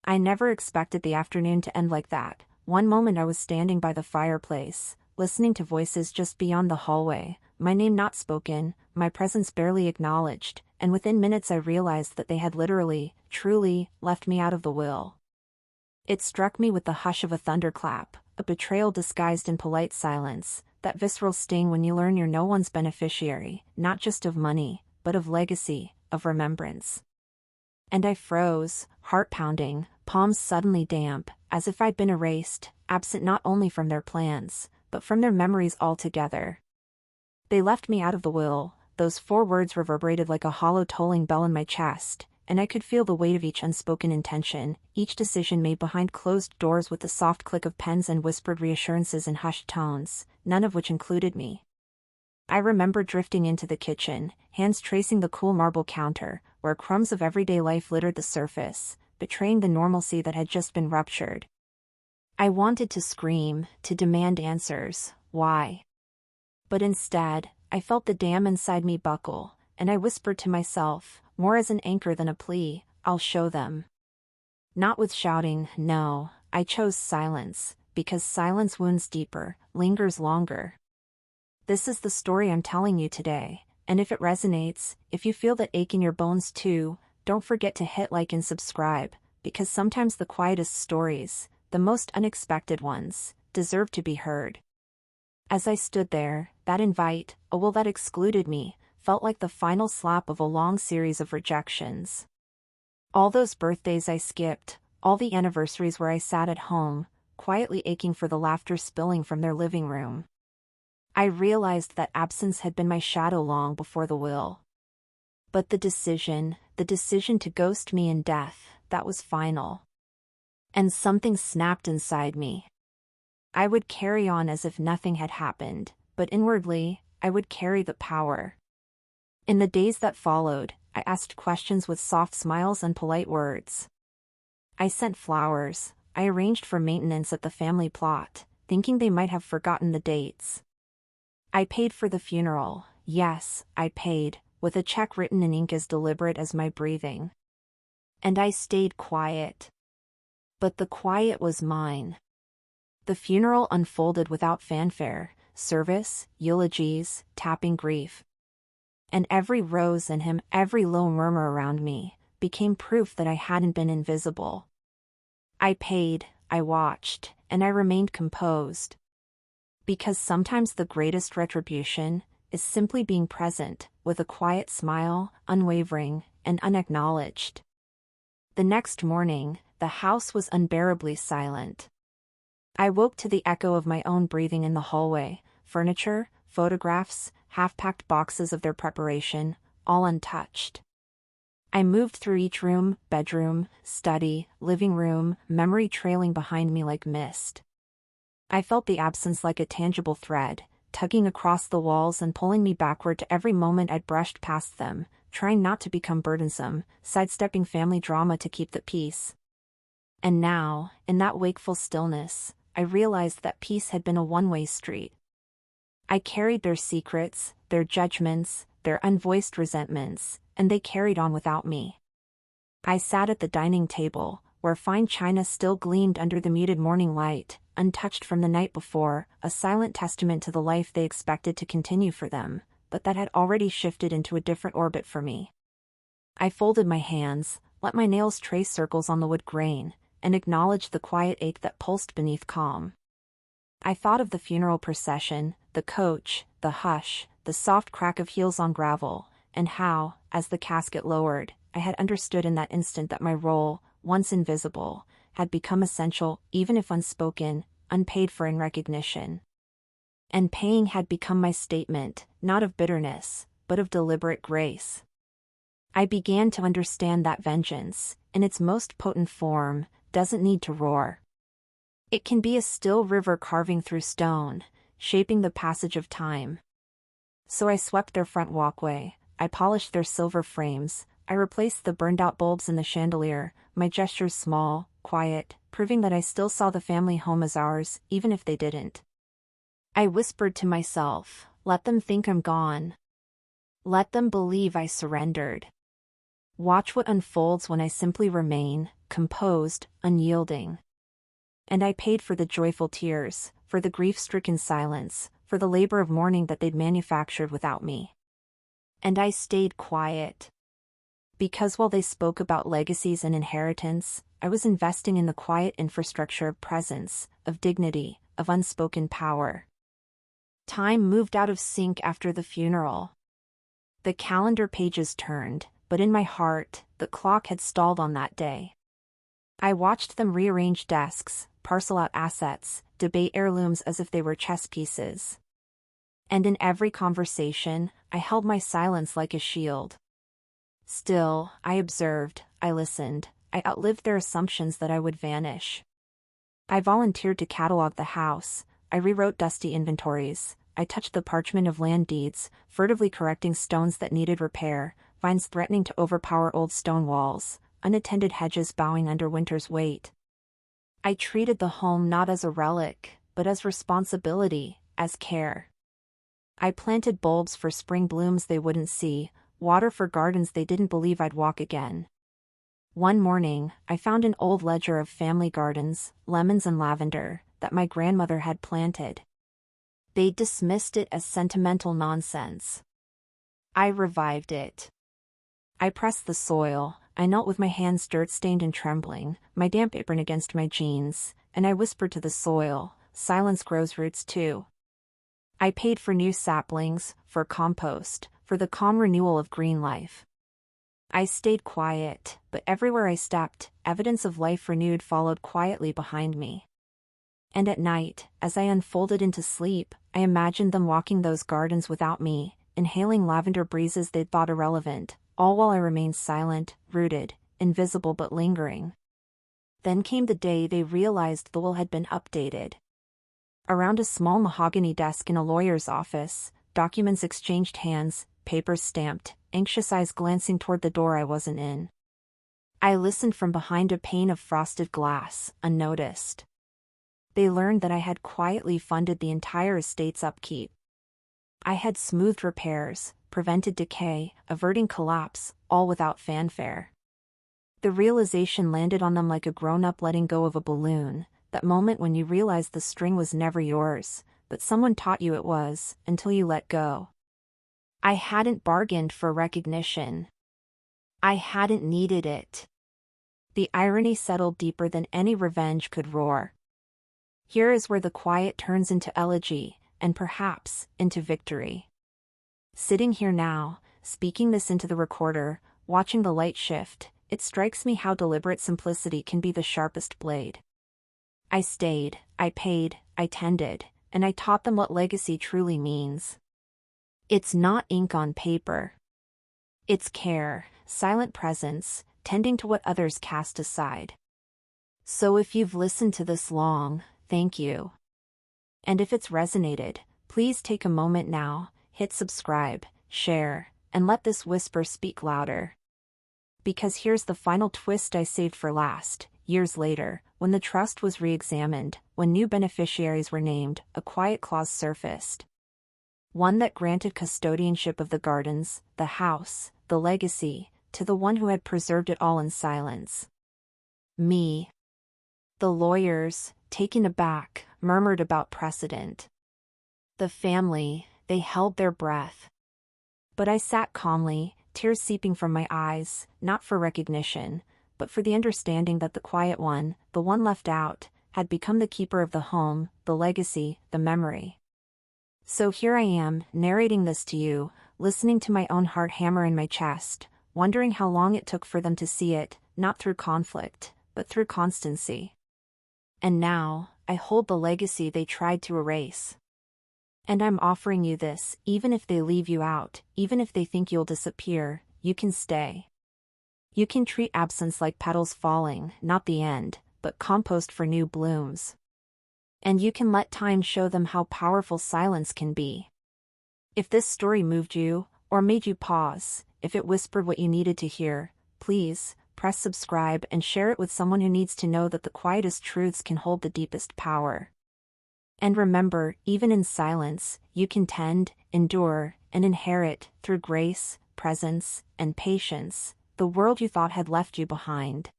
I never expected the afternoon to end like that. One moment I was standing by the fireplace, listening to voices just beyond the hallway, my name not spoken, my presence barely acknowledged, and within minutes I realized that they had literally, truly, left me out of the will. It struck me with the hush of a thunderclap, a betrayal disguised in polite silence, that visceral sting when you learn you're no one's beneficiary, not just of money, but of legacy, of remembrance. And I froze, heart pounding, palms suddenly damp, as if I'd been erased, absent not only from their plans, but from their memories altogether. They left me out of the will. Those 4 words reverberated like a hollow tolling bell in my chest, and I could feel the weight of each unspoken intention, each decision made behind closed doors with the soft click of pens and whispered reassurances in hushed tones, none of which included me. I remember drifting into the kitchen, hands tracing the cool marble counter, where crumbs of everyday life littered the surface, betraying the normalcy that had just been ruptured. I wanted to scream, to demand answers, why? But instead, I felt the dam inside me buckle, and I whispered to myself, more as an anchor than a plea, I'll show them. Not with shouting, no, I chose silence, because silence wounds deeper, lingers longer. This is the story I'm telling you today, and if it resonates, if you feel that ache in your bones too, don't forget to hit like and subscribe, because sometimes the quietest stories, the most unexpected ones, deserve to be heard. As I stood there, that invite, a will that excluded me, felt like the final slap of a long series of rejections. All those birthdays I skipped, all the anniversaries where I sat at home, quietly aching for the laughter spilling from their living room. I realized that absence had been my shadow long before the will. But the decision to ghost me in death, that was final. And something snapped inside me. I would carry on as if nothing had happened, but inwardly, I would carry the power. In the days that followed, I asked questions with soft smiles and polite words. I sent flowers, I arranged for maintenance at the family plot, thinking they might have forgotten the dates. I paid for the funeral, yes, I paid, with a check written in ink as deliberate as my breathing. And I stayed quiet. But the quiet was mine. The funeral unfolded without fanfare, service, eulogies, tapping grief. And every rose in him, every low murmur around me, became proof that I hadn't been invisible. I paid, I watched, and I remained composed. Because sometimes the greatest retribution is simply being present, with a quiet smile, unwavering, and unacknowledged. The next morning, the house was unbearably silent. I woke to the echo of my own breathing in the hallway, furniture, photographs, half-packed boxes of their preparation, all untouched. I moved through each room, bedroom, study, living room, memory trailing behind me like mist. I felt the absence like a tangible thread, tugging across the walls and pulling me backward to every moment I'd brushed past them, trying not to become burdensome, sidestepping family drama to keep the peace. And now, in that wakeful stillness, I realized that peace had been a one-way street. I carried their secrets, their judgments, their unvoiced resentments, and they carried on without me. I sat at the dining table, where fine china still gleamed under the muted morning light, untouched from the night before, a silent testament to the life they expected to continue for them, but that had already shifted into a different orbit for me. I folded my hands, let my nails trace circles on the wood grain, and acknowledged the quiet ache that pulsed beneath calm. I thought of the funeral procession, the coach, the hush, the soft crack of heels on gravel, and how, as the casket lowered, I had understood in that instant that my role, once invisible, had become essential, even if unspoken, unpaid for in recognition. And paying had become my statement, not of bitterness, but of deliberate grace. I began to understand that vengeance, in its most potent form, doesn't need to roar. It can be a still river carving through stone, shaping the passage of time. So I swept their front walkway, I polished their silver frames, I replaced the burned-out bulbs in the chandelier, my gestures small, quiet, proving that I still saw the family home as ours, even if they didn't. I whispered to myself, let them think I'm gone. Let them believe I surrendered. Watch what unfolds when I simply remain, composed, unyielding. And I paid for the joyful tears, for the grief-stricken silence, for the labor of mourning that they'd manufactured without me. And I stayed quiet. Because while they spoke about legacies and inheritance, I was investing in the quiet infrastructure of presence, of dignity, of unspoken power. Time moved out of sync after the funeral. The calendar pages turned, but in my heart, the clock had stalled on that day. I watched them rearrange desks, parcel out assets, debate heirlooms as if they were chess pieces. And in every conversation, I held my silence like a shield. Still, I observed, I listened, I outlived their assumptions that I would vanish. I volunteered to catalog the house, I rewrote dusty inventories, I touched the parchment of land deeds, furtively correcting stones that needed repair, vines threatening to overpower old stone walls, unattended hedges bowing under winter's weight. I treated the home not as a relic, but as responsibility, as care. I planted bulbs for spring blooms they wouldn't see, water for gardens they didn't believe I'd walk again. One morning, I found an old ledger of family gardens, lemons and lavender, that my grandmother had planted. They dismissed it as sentimental nonsense. I revived it. I pressed the soil, I knelt with my hands dirt-stained and trembling, my damp apron against my jeans, and I whispered to the soil, silence grows roots too. I paid for new saplings, for compost, for the calm renewal of green life. I stayed quiet, but everywhere I stepped, evidence of life renewed followed quietly behind me. And at night, as I unfolded into sleep, I imagined them walking those gardens without me, inhaling lavender breezes they'd thought irrelevant, all while I remained silent, rooted, invisible but lingering. Then came the day they realized the will had been updated. Around a small mahogany desk in a lawyer's office, documents exchanged hands, papers stamped, anxious eyes glancing toward the door I wasn't in. I listened from behind a pane of frosted glass, unnoticed. They learned that I had quietly funded the entire estate's upkeep. I had smoothed repairs, prevented decay, averting collapse, all without fanfare. The realization landed on them like a grown-up letting go of a balloon, that moment when you realize the string was never yours, but someone taught you it was, until you let go. I hadn't bargained for recognition. I hadn't needed it. The irony settled deeper than any revenge could roar. Here is where the quiet turns into elegy, and perhaps, into victory. Sitting here now, speaking this into the recorder, watching the light shift, it strikes me how deliberate simplicity can be the sharpest blade. I stayed, I paid, I tended, and I taught them what legacy truly means. It's not ink on paper. It's care, silent presence, tending to what others cast aside. So if you've listened to this long, thank you. And if it's resonated, please take a moment now, hit subscribe, share, and let this whisper speak louder. Because here's the final twist I saved for last. Years later, when the trust was re-examined, when new beneficiaries were named, a quiet clause surfaced. One that granted custodianship of the gardens, the house, the legacy, to the one who had preserved it all in silence. Me. The lawyers, taken aback, murmured about precedent. The family, they held their breath. But I sat calmly, tears seeping from my eyes, not for recognition, but for the understanding that the quiet one, the one left out, had become the keeper of the home, the legacy, the memory. So here I am, narrating this to you, listening to my own heart hammer in my chest, wondering how long it took for them to see it, not through conflict, but through constancy. And now, I hold the legacy they tried to erase. And I'm offering you this, even if they leave you out, even if they think you'll disappear, you can stay. You can treat absence like petals falling, not the end, but compost for new blooms. And you can let time show them how powerful silence can be. If this story moved you, or made you pause, if it whispered what you needed to hear, please, press subscribe and share it with someone who needs to know that the quietest truths can hold the deepest power. And remember, even in silence, you can tend, endure, and inherit, through grace, presence, and patience, the world you thought had left you behind.